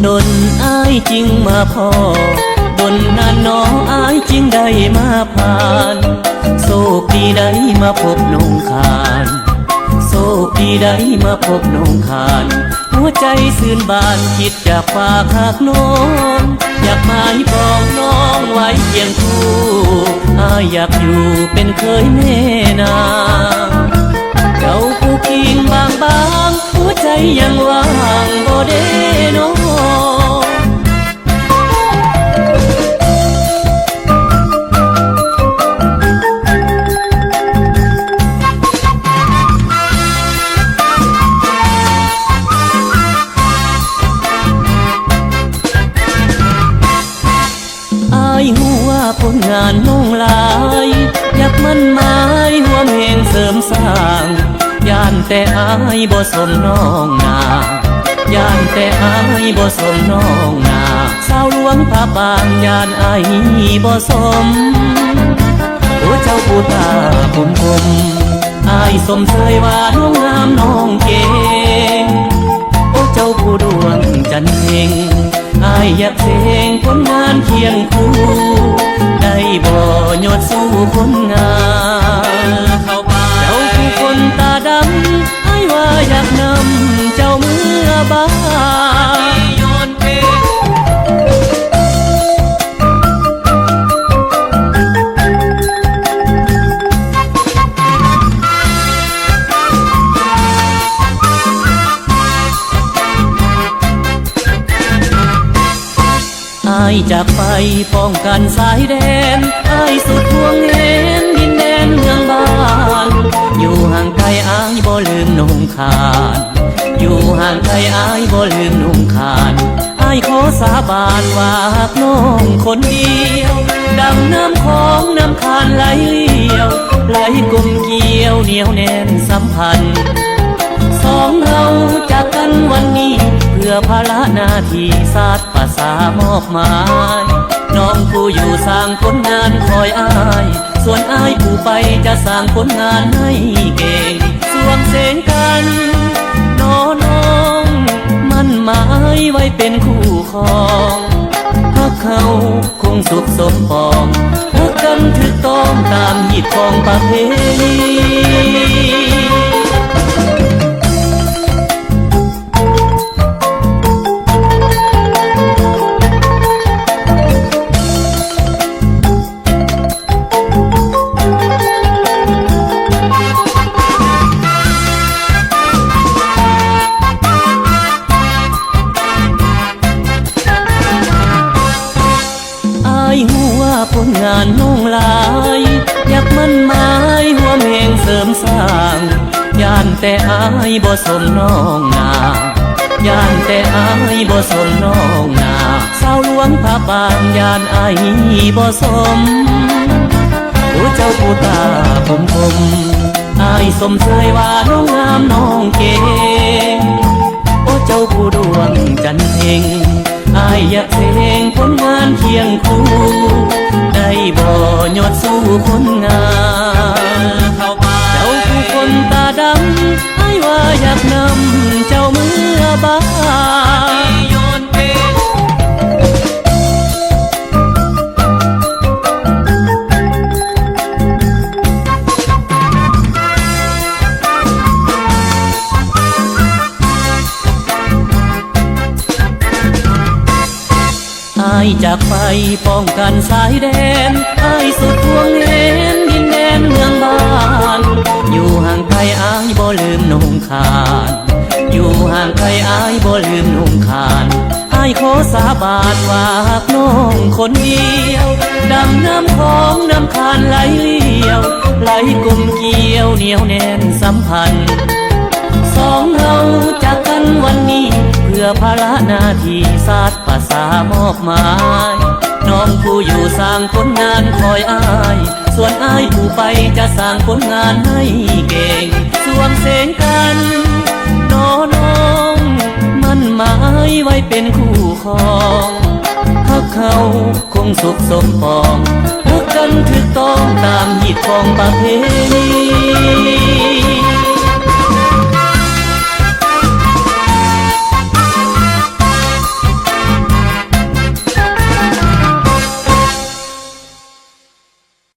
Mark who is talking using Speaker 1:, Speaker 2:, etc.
Speaker 1: ดนอ้ายจริงมาพอดนนานน้องอ้ายจริงได้มาผ่านโชคดีได้มาพบน้องคานโชคดีได้มาพบน้องคานหัวใจซื่นบานคิดอยากฝากหากน้องอยากหมายปองน้องไว้เคียงคู่อ้ายอยากอยู่เป็นเคยแม่นางเจ้าผู้คิงบางหัวใจยังว่างบ่เด้น้องหัวผลงานน้องลายอยากมั่นหมายหัวเพลงเสริมสร้างย่านแต่อายบ่สมน้องนาย่านแต่อายบ่สมน้องนาสาวหลวงพระบางย่านอายบ่สมตัวเจ้าผู้ตาคมอายสมเสยว่าน้องงามน้องเก่งโอ้เจ้าผู้ดวงจันทร์เพ่งอายอยากเพลงผลงานเคียงคู่ได้บ่ยดสู้ผลงานเข้าป่าเจ้าผู้คนตาดำอายว่าอยากนำเจ้าเมื่อบ้านโยนเพลงอายจากไปป้องกันสายแดนอายสุดห่วงแหนดินแดนเมืองบ้านอยู่ห่างไกลอายบ่ลืมนุ่งขานอยู่ห่างไกลอายบ่ลืมนุ่งขานอายขอสาบานว่าหากน้องคนเดียวดังน้ำของน้ำคานไหลเลี้ยวไหลกลมเกี่ยวเหนียวแน่นสัมพันธ์สองเราจากกันวันนี้เพื่อภาระหน้าที่ศาสตร์ภาษามอบหมายน้องผู้อยู่สร้างผลงานคอยอายส่วนอายผู้ไปจะสร้างผลงานให้เก่งสวงเสงกันน้องมันหมายไว้เป็นคู่ครองฮักเขาคงสุขสมปองฮักกันถึกต้องตามหีดของประเพณีผลงานน้องลายอยากมั่นหมายหัวเพลงเสริมสร้างย่านแต่อายบ่สมน้องนาย่านแต่อายบ่สมน้องนาสาวหลวงพระบางย่านอายบ่สมโอ้เจ้าผู้ตาคมอายสมเสยว่าน้องงามน้องเก่งโอ้เจ้าผู้ดวงจันทร์เพ่งอายอยากเพลงผลงานเคียงคู่ได้บ่ยดสู้ผลงานเข้าป่าเจ้าผู้คนตาดำอายว่าอยากนำเจ้าเมื่อบ้านโยนเพลงอายจากไปป้องกันสายแดนอายสุดห่วงแหนดินแดนเมืองบ้านอยู่ห่างไกลอายบ่ลืมนุ่งขานอยู่ห่างไกลอายบ่ลืมนุ่งขานอายขอสาบานว่าหากน้องคนเดียวดังน้ำของน้ำคานไหลเลี้ยวไหลกลมเกี่ยวเหนียวแน่นสัมพันธ์สองเราจากกันวันนี้เพื่อภาระหน้าที่ศาสตร์ภาษามอบหมายน้องผู้อยู่สร้างผลงานคอยอายส่วนอายผู้ไปจะสร้างผลงานให้เก่งสวงเสงกันน้องมันหมายไว้เป็นคู่ครองฮักเขาคงสุขสมปองฮักกันถึกต้องตามหีดของประเพณี